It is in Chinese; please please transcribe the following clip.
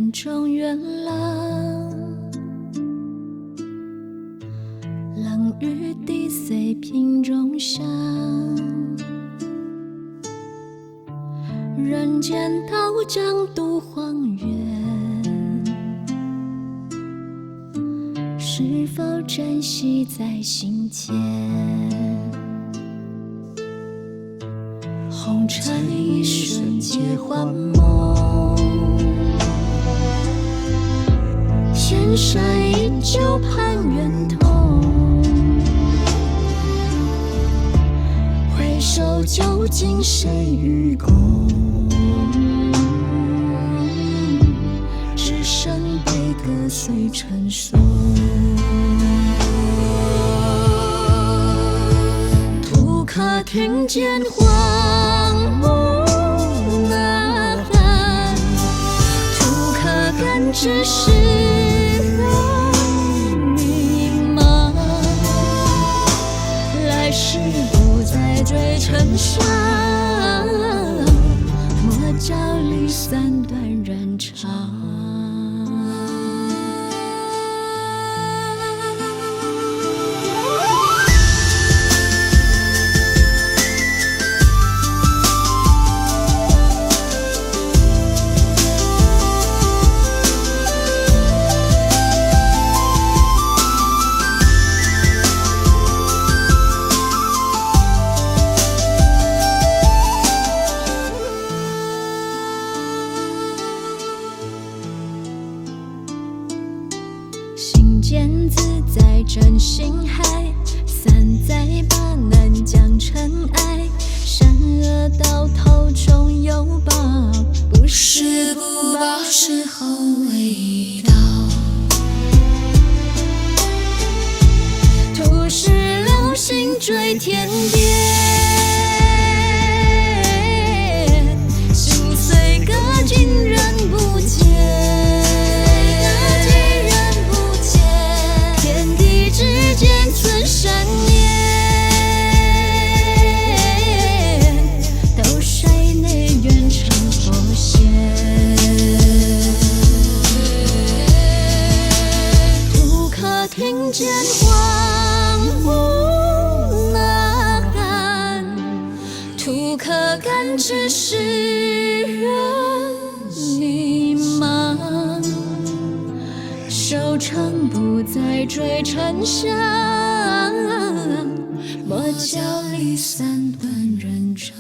山中远了，冷雨滴碎瓶中香，人间刀将渡荒原，是否珍惜在心间？红尘一瞬皆幻梦，千山依旧盼圆通。回首究竟谁与共？只剩悲歌随尘送。途客听见荒木呐喊，途客感知世人迷茫。来世不再追尘沙，莫教离散断人肠。心间自在真心海，散在巴南将尘埃。善恶到头终有报，不是不报，时候未到。徒是流星坠天边，心碎隔尽人不见。听见荒木呐喊，途客感知世人迷茫。收场不再追尘香，莫教离散断人肠。